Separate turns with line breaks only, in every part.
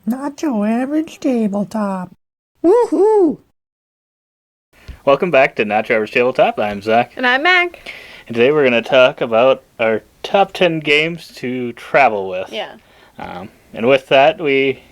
Not your average tabletop. Woohoo!
Welcome back to Not Your Average Tabletop. I'm Zach.
And I'm Mac.
And today we're going to talk about our top 10 games to travel with.
Yeah.
And with that, we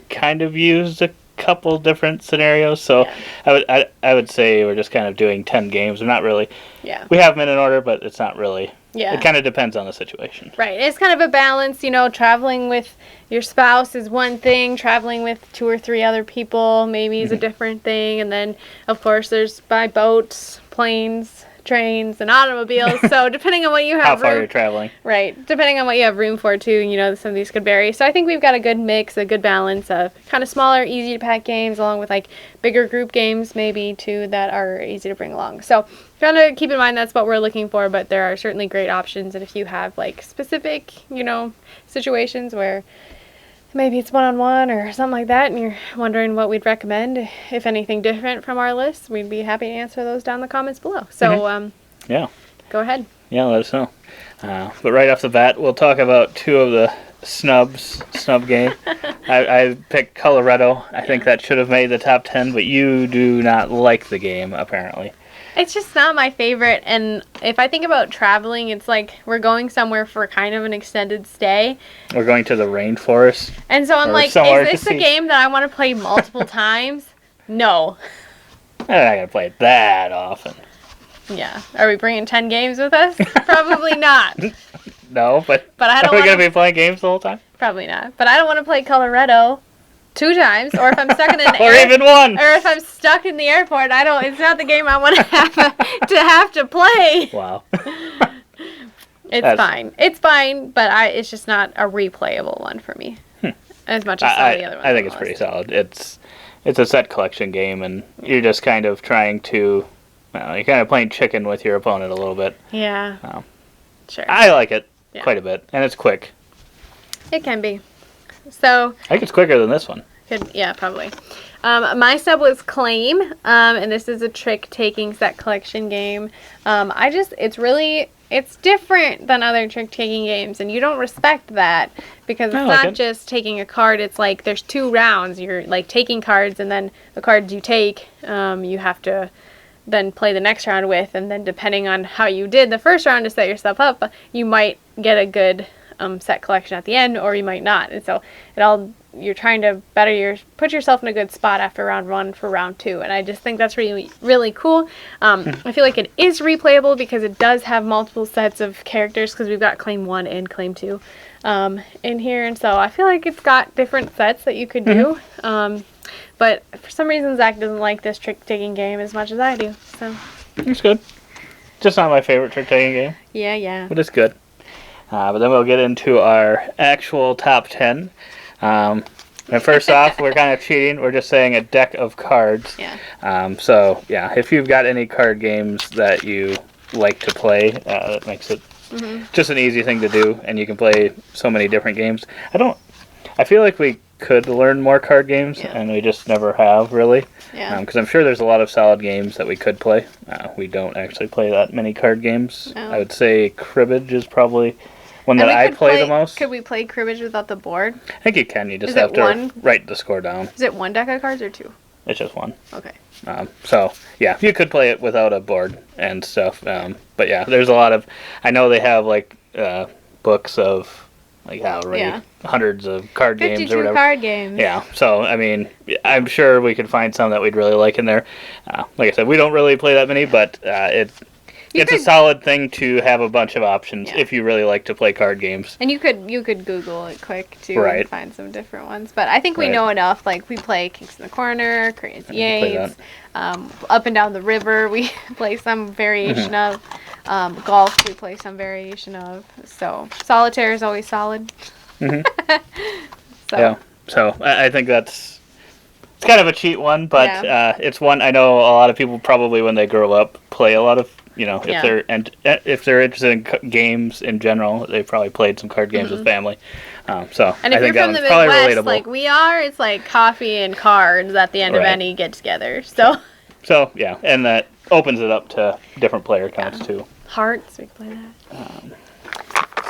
kind of used a couple different scenarios. So yeah. I would say we're just kind of doing 10 games. We're not really.
Yeah.
We have them in an order, but it's not really.
Yeah.
It kind of depends on the situation.
Right. It's kind of a balance, traveling with your spouse is one thing, traveling with 2 or 3 other people maybe is a different thing, and then of course there's by boats, planes, trains, and automobiles. So depending on what you have
how far you're traveling.
Right. Depending on what you have room for too, some of these could vary. So I think we've got a good mix, a good balance of kind of smaller, easy to pack games along with like bigger group games maybe too that are easy to bring along. So kind of keep in mind that's what we're looking for, but there are certainly great options. And if you have like specific, situations where maybe it's one-on-one or something like that, and you're wondering what we'd recommend, if anything different from our list, we'd be happy to answer those down in the comments below. So,
yeah.
Go ahead.
Yeah, let us know. But right off the bat, we'll talk about 2 of the snub game. I picked Coloretto. I think that should have made the top 10, but you do not like the game, apparently.
It's just not my favorite, and if I think about traveling, it's like we're going somewhere for kind of an extended stay.
We're going to the rainforest.
And so I'm like, is this a game that I want to play multiple times? No.
I'm not going to play it that often.
Yeah. Are we bringing 10 games with us? Probably not.
No, but
I don't
are we going to be playing games the whole time?
Probably not. But I don't want to play Coloretto 2 times, or if I'm stuck in an
or even one,
or if I'm stuck in the airport, it's not the game I want to have to play.
Wow.
It's fine, but it's just not a replayable one for me. As much as some of the other ones.
I think it's pretty solid. It's a set collection game, and you're just kind of trying to, you're kind of playing chicken with your opponent a little bit.
Yeah. Sure.
I like it quite a bit, and it's quick.
It can be. So
I think it's quicker than this one.
Yeah, probably. My sub was Claim, and this is a trick-taking set collection game. It's different than other trick-taking games, and you don't respect that because it's not just taking a card. It's like there's 2 rounds. You're like taking cards, and then the cards you take, you have to then play the next round with, and then depending on how you did the first round to set yourself up, you might get a good set collection at the end, or you might not. And so you're trying to put yourself in a good spot after round 1 for round 2. And I just think that's really, really cool. I feel like it is replayable because it does have multiple sets of characters because we've got Claim 1 and Claim 2 in here. And so I feel like it's got different sets that you could do. But for some reason, Zach doesn't like this trick-taking game as much as I do. So
it's good. Just not my favorite trick-taking game.
Yeah.
But it's good. But then we'll get into our actual top 10. And first off, we're kind of cheating. We're just saying a deck of cards.
Yeah.
So, if you've got any card games that you like to play, that makes it just an easy thing to do. And you can play so many different games. I feel like we could learn more card games, and we just never have, really.
Yeah.
Because I'm sure there's a lot of solid games that we could play. We don't actually play that many card games.
No.
I would say cribbage is probably one that I play the most.
Could we play cribbage without the board?
I think you can. You just have to write the score down.
Is it 1 deck of cards or 2?
It's just 1.
Okay.
You could play it without a board and stuff. But there's a lot of. I know they have books of hundreds of card games or
52
whatever.
card games.
Yeah. So I'm sure we could find some that we'd really like in there. Like I said, we don't really play that many, but it's a solid thing to have a bunch of options if you really like to play card games.
And you could Google it quick too and find some different ones. But I think we know enough. Like we play Kings in the Corner, Crazy Eights, Up and Down the River. We play some variation of. Golf we play some variation of. So solitaire is always solid.
So I think it's kind of a cheat one, but it's one I know a lot of people probably when they grow up play a lot of. If they're interested in games in general, they've probably played some card games with family.
And if you're from the Midwest, like we are, it's like coffee and cards at the end of any get-together. So
and that opens it up to different player counts too.
Hearts, we can play that.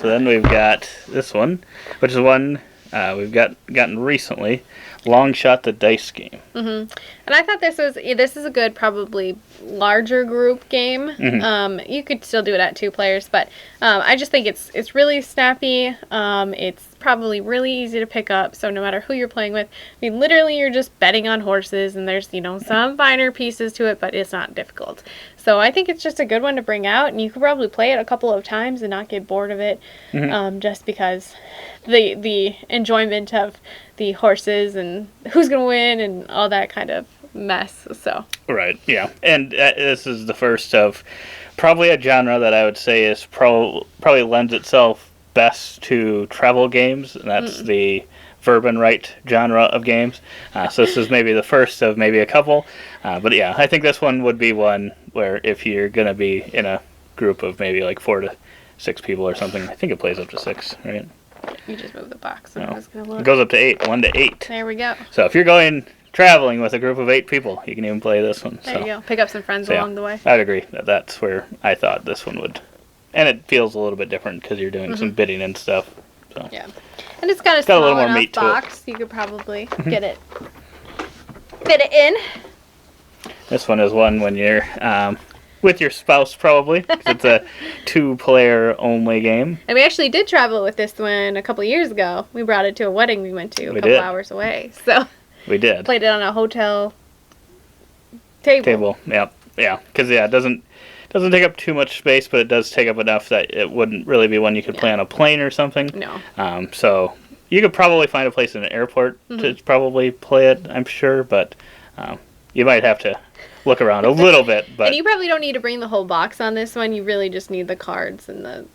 So then we've got this one, which is one we've gotten recently, Long Shot the Dice game.
And I thought this is a good, probably larger group game. You could still do it at 2 players, but I just think it's really snappy. It's probably really easy to pick up, so no matter who you're playing with, I mean, literally you're just betting on horses, and there's, some finer pieces to it, but it's not difficult. So I think it's just a good one to bring out, and you could probably play it a couple of times and not get bored of it, just because the enjoyment of the horses and who's going to win and all that kind of mess. So
Right, yeah. And this is the first of probably a genre that I would say is probably lends itself best to travel games, and that's the verb and write genre of games. So this is maybe the first of maybe a couple. But yeah, I think this one would be one where if you're going to be in a group of maybe like 4 to 6 people or something, I think it plays up to 6, right?
you just move the box. And I was gonna look.
It goes up to 8, 1 to 8.
There we go.
So if you're going traveling with a group of 8 people, you can even play this one.
There you go. Pick up some friends along the way.
I'd agree that's where I thought this one would. And it feels a little bit different because you're doing some bidding and stuff. So.
Yeah. And it's got a
Got a
small
little more
enough
meat to it.
box. You could probably fit it in.
This one is one when you're with your spouse, probably, 'cause it's a 2-player only game.
And we actually did travel with this one a couple of years ago. We brought it to a wedding we went to a couple hours away. So
we did.
Played it on a hotel table.
Yeah. Because it doesn't take up too much space, but it does take up enough that it wouldn't really be one you could play on a plane or something.
No.
So you could probably find a place in an airport to probably play it, I'm sure, but you might have to look around a little bit. But
And you probably don't need to bring the whole box on this one. You really just need the cards and the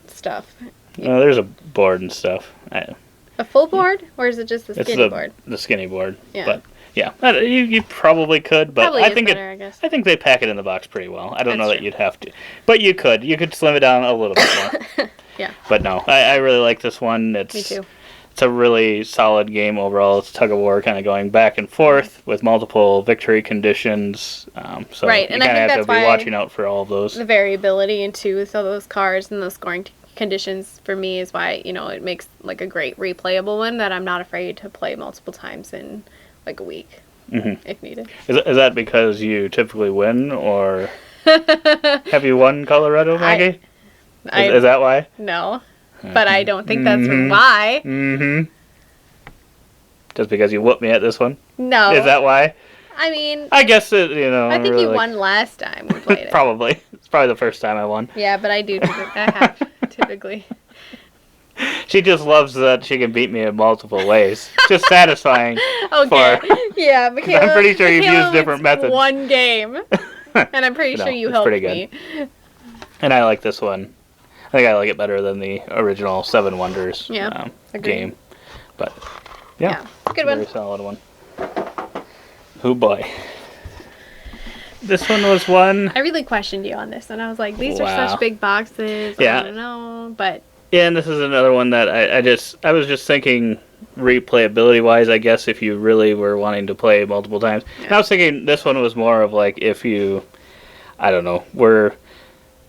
stuff.
There's a board and stuff.
A full board? Or is it just the skinny board?
The skinny board.
Yeah.
But yeah, you probably could, but
Probably
I
is
think
better, I guess.
I think they pack it in the box pretty well. I don't know
That's
that
true.
you'd have to, but you could slim it down a little bit more.
Yeah.
But no, I really like this one.
Me too.
It's a really solid game overall. It's tug of war, kind of going back and forth with multiple victory conditions. So
Right,
you
and I
kind
think
of have
that's
to be
why
watching out for all of those.
The variability into so those cards and those scoring conditions for me is why, it makes like a great replayable one that I'm not afraid to play multiple times in like a week if needed.
Is that because you typically win, or have you won Coloretto, Maggie? Is that why?
No, but I don't think that's why.
Just because you whooped me at this one?
No.
Is that why?
I mean,
I guess I
think
really
you won last time we played it.
Probably. It's probably the first time I won.
Yeah, but I have typically.
She just loves that she can beat me in multiple ways. Just satisfying.
Okay. Yeah, Michaela,
I'm pretty sure you've
Michaela
used different
wins
methods.
One game, and I'm pretty sure you
it's
helped
pretty
me.
good. And I like this one. I think I like it better than the original 7 Wonders game. But yeah,
good one.
Very solid one. Oh boy. This one was one.
I really questioned you on this, and I was like, these are
Wow.
such big boxes.
Yeah.
I don't know, but
Yeah, and this is another one that I was just thinking replayability wise, I guess, if you really were wanting to play multiple times.
Yeah.
And I was thinking this one was more of like if you, I don't know,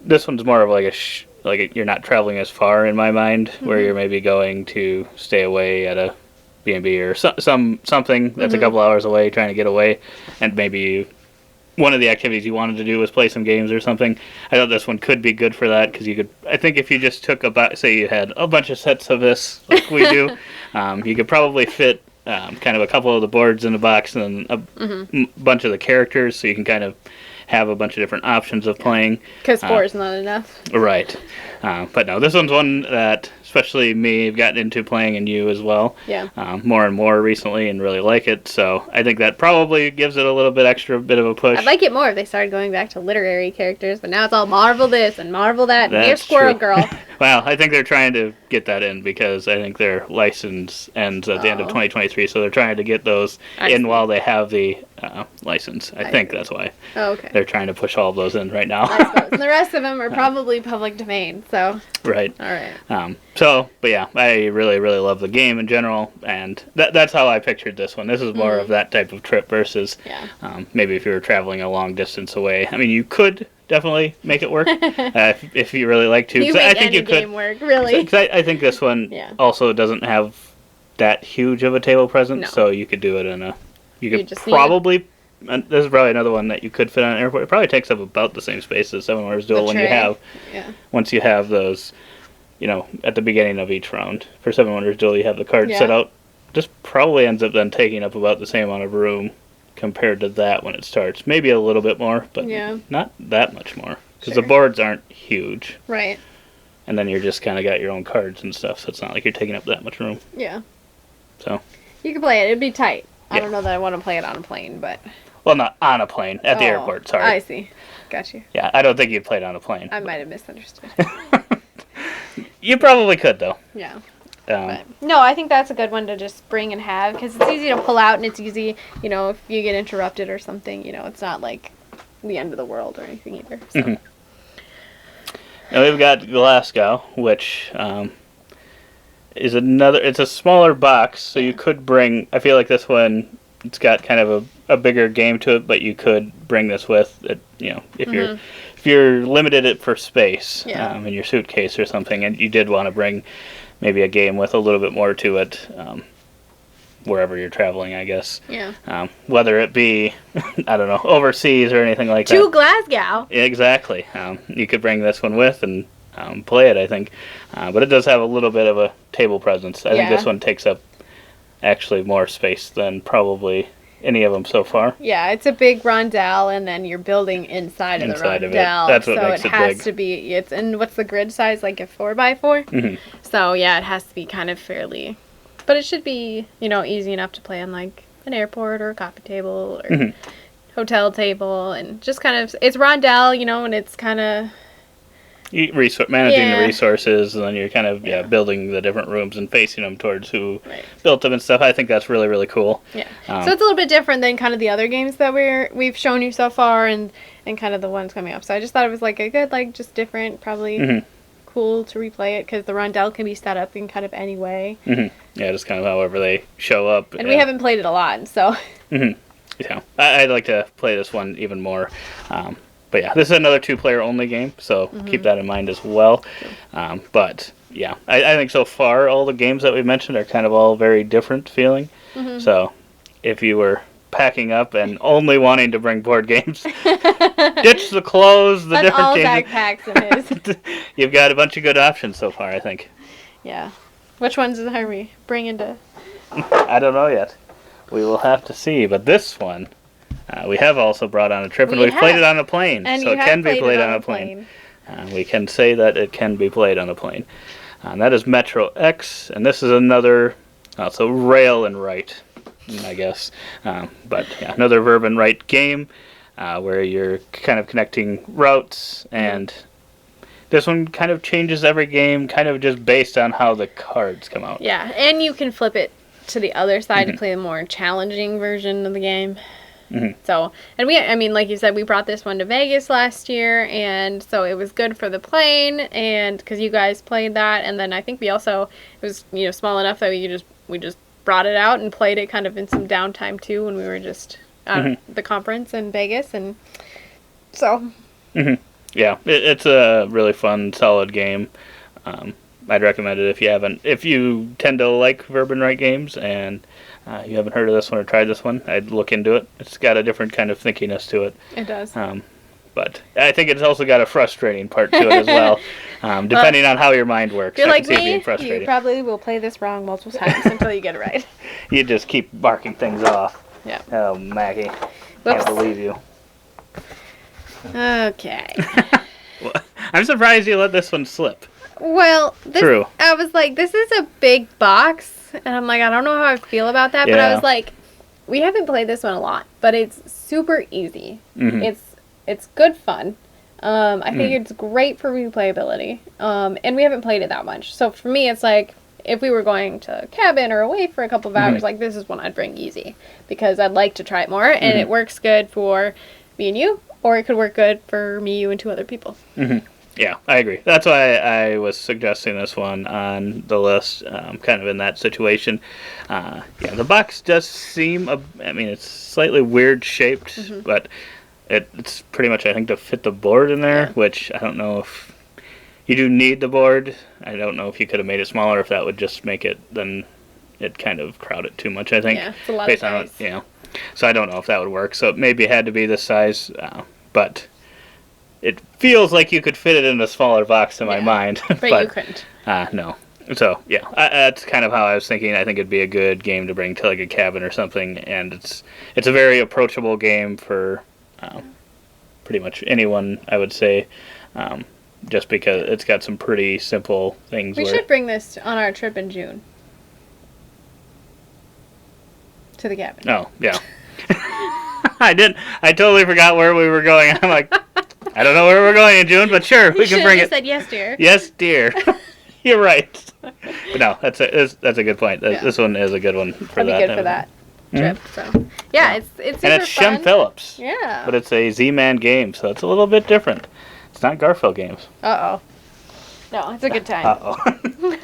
this one's more of like you're not traveling as far in my mind, where you're maybe going to stay away at a B&B or something that's a couple hours away, trying to get away, and maybe one of the activities you wanted to do was play some games or something. I thought this one could be good for that, because I think if you just took say you had a bunch of sets of this like we do, you could probably fit kind of a couple of the boards in the box and a bunch of the characters, so you can kind of have a bunch of different options of playing.
because 4 is not enough.
Right. But no, this one's one that, especially me, have gotten into playing, and you as well.
Yeah.
More and more recently, and really like it. So I think that probably gives it a little bit bit of a push.
I'd like it more if they started going back to literary characters, but now it's all Marvel this and Marvel that. And
That's
here's Squirrel
true.
Girl.
Well, I think they're trying to get that in, because I think their license ends at the end of 2023, so they're trying to get those
I
in
see.
while they have the license. I think that's why
Oh, okay.
they're trying to push all of those in right now.
I suppose. And the rest of them are probably public domain, so.
Right.
All right.
But yeah, I really, really love the game in general, and that's how I pictured this one. This is more of that type of trip versus maybe if you were traveling a long distance away. I mean, you could definitely make it work if you really like to.
You
'Cause
make
I think
any
you could.
game work, really.
Because I think this one
Yeah.
also doesn't have that huge of a table presence,
No.
so you could do it in a. You could
just
probably. And this is probably another one that you could fit on an airport. It probably takes up about the same space as Seven Wonders Duel when you have.
Yeah.
Once you have those, at the beginning of each round. For Seven Wonders Duel, you have the cards set out. This probably ends up then taking up about the same amount of room compared to that when it starts. Maybe a little bit more, but not that much more. Because the boards aren't huge.
Right.
And then you're just kind of got your own cards and stuff, so it's not like you're taking up that much room.
Yeah.
So.
You can play it. It'd be tight. I don't know that I want to play it on a plane, but...
Well, not on a plane. At the airport, sorry.
I see. Got you.
Yeah, I don't think you'd play it on a plane.
I might have misunderstood.
You probably could, though.
Yeah. No, I think that's a good one to just bring and have, because it's easy to pull out, and it's easy, if you get interrupted or something, it's not like the end of the world or anything either. So.
Mm-hmm. Now we've got Glasgow, which is another... It's a smaller box, so you could bring... I feel like this one... It's got kind of a bigger game to it, but you could bring this with it, if you're limited it for space in your suitcase or something, and you did want to bring maybe a game with a little bit more to it wherever you're traveling, I guess.
Yeah.
Whether it be, I don't know, overseas or anything like that.
To Glasgow.
Exactly. You could bring this one with and play it, I think. But it does have a little bit of a table presence. I think this one takes up actually more space than probably any of them so far.
Yeah, it's a big rondel, and then you're building inside of the rondel.
That's what makes it big.
So it has to be. And what's the grid size? Like a 4x4.
Mm-hmm.
So yeah, it has to be kind of fairly, but it should be easy enough to play on like an airport or a coffee table or hotel table, and just kind of it's rondel, and it's kind of.
Managing the resources, and then you're kind of building the different rooms and facing them towards who built them and stuff. I think that's really, really cool.
Yeah. So it's a little bit different than kind of the other games that we've shown you so far, and kind of the ones coming up. So I just thought it was like a good, just different, probably cool to replay it, because the rondel can be set up in kind of any way.
Mm-hmm. Yeah, just kind of however they show up.
And we haven't played it a lot, so.
Yeah, I'd like to play this one even more. But yeah, this is another 2-player only game, so keep that in mind as well. But yeah, I think so far all the games that we've mentioned are kind of all very different feeling. So if you were packing up and only wanting to bring board games, ditch the clothes, the different
all
games.
Backpacks in his.
You've got a bunch of good options so far, I think.
Yeah. Which ones are we bringing to?
I don't know yet. We will have to see, but this one... we have also brought on a trip, and we've played it on a plane, so it can be played on a plane. We can say that it can be played on a plane. That is Metro X, and this is another, so rail and write, I guess. But yeah, another verb and write game where you're kind of connecting routes, and this one kind of changes every game, kind of just based on how the cards come out.
Yeah, and you can flip it to the other side to play the more challenging version of the game. So, and like you said, we brought this one to Vegas last year, and so it was good for the plane, and because you guys played that, and then I think we also, it was, small enough that we just brought it out and played it kind of in some downtime too when we were just at the conference in Vegas, and so.
Yeah, it's a really fun, solid game. I'd recommend it if you tend to like verb and write games, and you haven't heard of this one or tried this one, I'd look into it. It's got a different kind of thinkiness to it.
It does.
But I think it's also got a frustrating part to it as well, depending on how your mind works.
If you're like
me,
you probably will play this wrong multiple times until you get it right.
You just keep barking things off.
Yeah.
Oh, Maggie.
Whoops.
Can't believe you.
Okay.
Well, I'm surprised you let this one slip.
Well, I was like, this is a big box, and I'm like, I don't know how I feel about that, but I was like, we haven't played this one a lot, but it's super easy. It's good fun. I think it's great for replayability, and we haven't played it that much. So for me, it's like, if we were going to a cabin or away for a couple of hours, like, this is one I'd bring easy, because I'd like to try it more, and it works good for me and you, or it could work good for me, you, and 2 other people.
Yeah, I agree. That's why I was suggesting this one on the list, kind of in that situation. Yeah, the box does seem, it's slightly weird shaped, but it's pretty much, I think, to fit the board in there, which I don't know if you do need the board. I don't know if you could have made it smaller, if that would just make it then it kind of crowd it too much, I think.
Yeah, it's a lot
based
of
on
dice.
you know. So I don't know if that would work. So maybe it had to be this size, but it feels like you could fit it in a smaller box in my mind.
But you couldn't.
No. So yeah, that's kind of how I was thinking. I think it'd be a good game to bring to like a cabin or something, and it's a very approachable game for pretty much anyone, I would say. Just because it's got some pretty simple things.
We should bring this on our trip in June. To the cabin.
Oh, yeah. I totally forgot where we were going. I'm like, I don't know where we're going in June, but sure, we can bring it.
You said yes, dear.
Yes, dear. You're right. But no, that's a good point.
Yeah.
This one is a good one for
That'd
that.
be good for that trip. So yeah, it's super
and it's
fun.
Shem Phillips.
Yeah.
But it's a Z-Man game, so it's a little bit different. It's not Garfield games.
Uh-oh. No, it's a good time.
Uh-oh.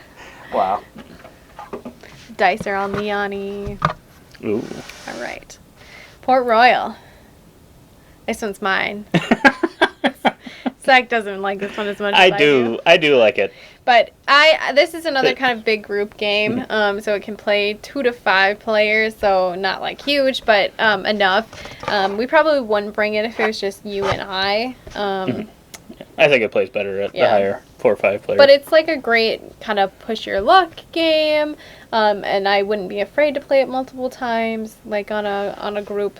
Wow.
Dice are all neon-y.
Ooh.
All right. Port Royal. This one's mine. Zach doesn't like this one as much as I do.
I do like it.
But this is another kind of big group game, so it can play 2 to 5 players, so not like huge, but enough. We probably wouldn't bring it if it was just you and I.
I think it plays better at the higher 4 or 5 players.
But it's like a great kind of push your luck game, and I wouldn't be afraid to play it multiple times, like on a group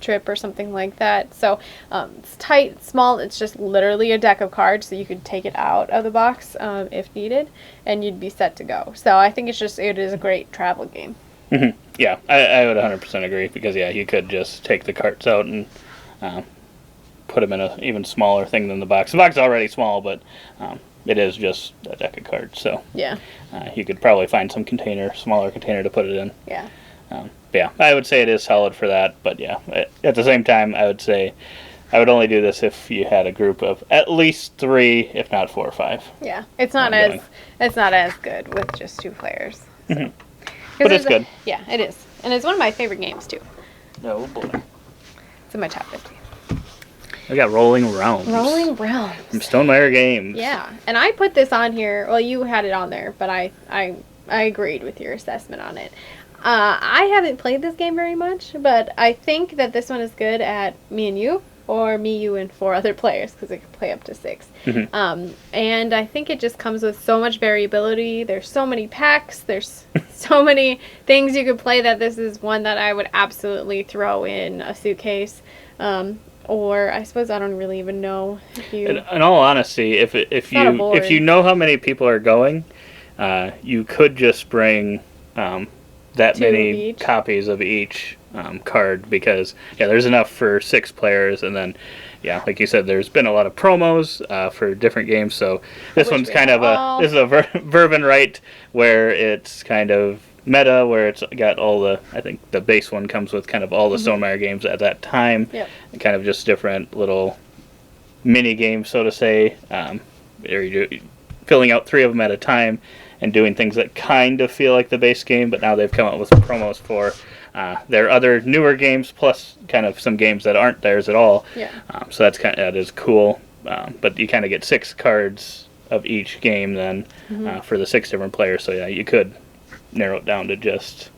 trip or something like that. So it's tight, small. It's just literally a deck of cards, so you could take it out of the box if needed, and you'd be set to go. So I think it is a great travel game.
Mm-hmm. Yeah, I would 100% agree because you could just take the cards out and put them in a even smaller thing than the box. The box is already small, but it is just a deck of cards. So
yeah,
you could probably find some smaller container to put it in.
Yeah.
Yeah, I would say it is solid for that. But yeah, at the same time, I would say I would only do this if you had a group of at least 3, if not 4 or 5.
Yeah, it's not as good with just 2 players. So.
Mm-hmm. But it's good.
Yeah, it is, and it's one of my favorite games too.
Oh boy,
it's in my top 50.
I got Rolling Realms.
Rolling Realms.
From Stonemaier Games.
Yeah, and I put this on here. Well, you had it on there, but I agreed with your assessment on it. I haven't played this game very much, but I think that this one is good at me and you, or me, you, and 4 other players, because it can play up to 6.
Mm-hmm.
And I think it just comes with so much variability. There's so many packs. There's so many things you could play that this is one that I would absolutely throw in a suitcase. Or I suppose I don't really even know if you.
In all honesty, if you know how many people are going, you could just bring that
2
many
of
copies of each card because there's enough for 6 players, and then like you said, there's been a lot of promos for different games. So this one's kind of a Verban right where it's kind of meta, where it's got all I think the base one comes with kind of all the Stonemaier games at that time.
Yep.
And kind of just different little mini games, so to say. Filling out 3 of them at a time and doing things that kind of feel like the base game, but now they've come up with promos for their other newer games, plus kind of some games that aren't theirs at all.
Yeah.
So that is cool. But you kind of get 6 cards of each game then for the 6 different players. So you could narrow it down to just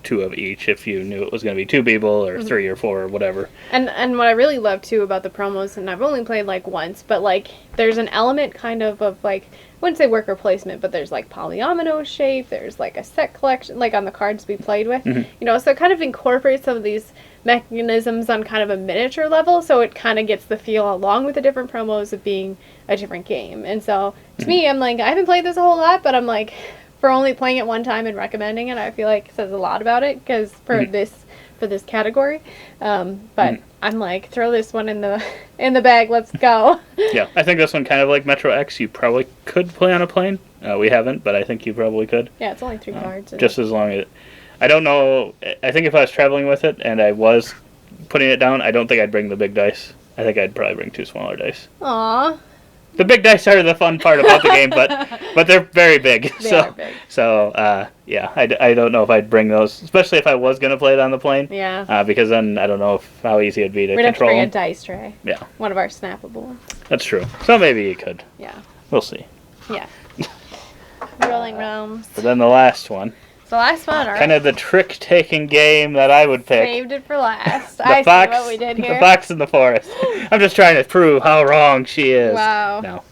2 of each if you knew it was going to be 2 people or 3 or 4 or whatever.
And what I really love too about the promos, and I've only played like once, but like there's an element kind of like, I wouldn't say worker placement, but there's like polyomino shape, there's like a set collection like on the cards we played with, so it kind of incorporates some of these mechanisms on kind of a miniature level, so it kind of gets the feel along with the different promos of being a different game. And so to me, I'm like, I haven't played this a whole lot, but I'm like, for only playing it one time and recommending it, I feel like it says a lot about it, because for this category, but I'm like, throw this one in the bag, let's go.
Yeah, I think this one kind of like Metro X, you probably could play on a plane. We haven't, but I think you probably could.
Yeah, it's only 3 cards.
Just as long as I don't know. I think if I was traveling with it and I was putting it down, I don't think I'd bring the big dice. I think I'd probably bring 2 smaller dice.
Aww.
The big dice are the fun part about the game, but they're very big.
They are big.
So I don't know if I'd bring those, especially if I was going to play it on the plane.
Yeah.
Because then I don't know how easy it'd be to
We'd
control.
We'd have to bring a dice tray.
Yeah.
One of our snappable ones.
That's true. So maybe you could.
Yeah.
We'll see.
Yeah. Rolling Realms.
But then the last one.
So last one, all right.
Kind of the trick-taking game that I would pick.
Saved it for last.
The
I
fox,
see what we did here.
The fox in the forest. I'm just trying to prove how wrong she is.
Wow.
No.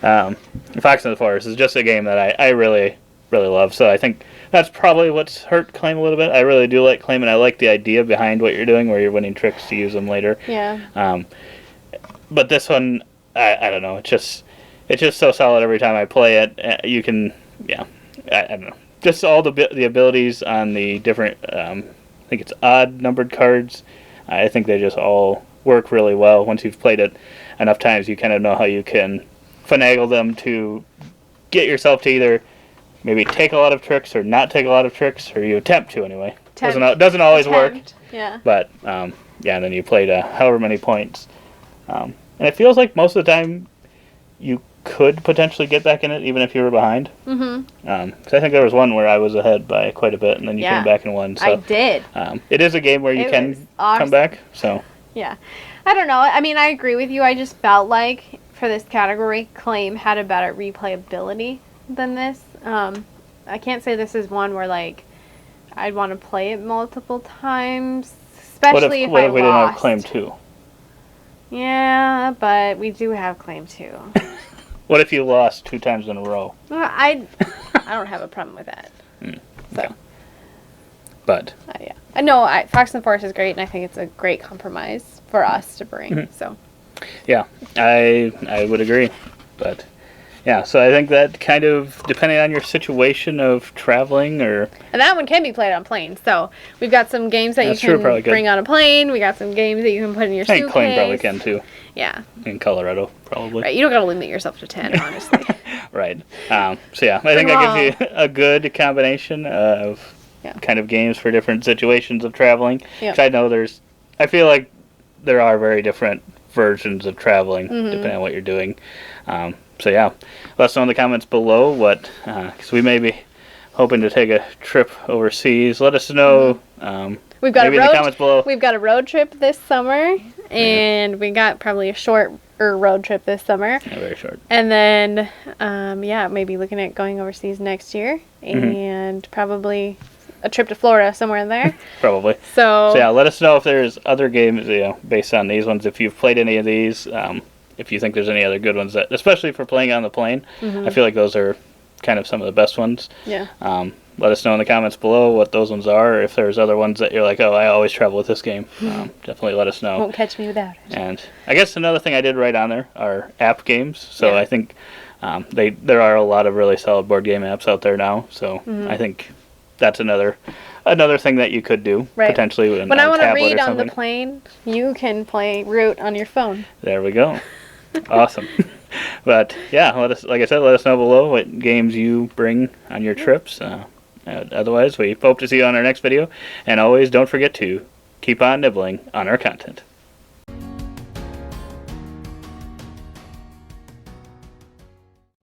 The Fox in the Forest is just a game that I really, really love. So I think that's probably what's hurt Claim a little bit. I really do like Claim, and I like the idea behind what you're doing, where you're winning tricks to use them later.
Yeah.
But this one, I don't know. It's just so solid every time I play it. You can, yeah, I don't know. Just all the abilities on the different, I think it's odd numbered cards. I think they just all work really well. Once you've played it enough times, you kind of know how you can finagle them to get yourself to either maybe take a lot of tricks or not take a lot of tricks, or you attempt to anyway. Doesn't always work.
Yeah.
But yeah, and then you played however many points, and it feels like most of the time you could potentially get back in it even if you were behind. Mm-hmm. Because I think there was one where I was ahead by quite a bit, and then you came back and won. So
I did.
It is a game where you can come back. So
yeah, I don't know. I mean, I agree with you. I just felt like for this category, Claim had a better replayability than this. I can't say this is one where like I'd want to play it multiple times, especially
what if we didn't have
lost.
Claim 2?
Yeah, but we do have Claim 2.
What if you lost 2 times in a row?
Well, I don't have a problem with that.
Okay. But
yeah, no, Fox in the Forest is great, and I think it's a great compromise for us to bring. Mm-hmm. So
yeah, I would agree. But yeah, so I think that kind of, depending on your situation of traveling or...
And that one can be played on planes. So we've got some games that you can bring on a plane. We got some games that you can put in your suitcase.
I think Claim probably can too.
Yeah.
In Coloretto, probably.
Right, you don't got to limit yourself to 10, honestly.
Right. So yeah, I think that gives you a good combination of kind of games for different situations of traveling. Yep. I know I feel like there are very different versions of traveling, depending on what you're doing. So yeah, let us know in the comments below what, because we may be hoping to take a trip overseas. Let us know.
We've got
maybe in the comments below.
We've got a road trip this summer, and we got probably a shorter road trip this summer.
Yeah, very short.
And then, maybe looking at going overseas next year, and probably a trip to Florida, somewhere in there.
Probably. So yeah, let us know if there's other games, based on these ones. If you've played any of these, if you think there's any other good ones, especially for playing on the plane. I feel like those are kind of some of the best ones.
Yeah.
Let us know in the comments below what those ones are, or if there's other ones that you're like, oh, I always travel with this game. Definitely let us know.
Won't catch me without it.
And I guess another thing I did write on there are app games. So I think there are a lot of really solid board game apps out there now. So I think that's another thing that you could do, potentially.
When I want to read on the plane, you can play Root on your phone.
There we go. Awesome. But yeah, like I said, let us know below what games you bring on your trips. Otherwise, we hope to see you on our next video. And always, don't forget to keep on nibbling on our content.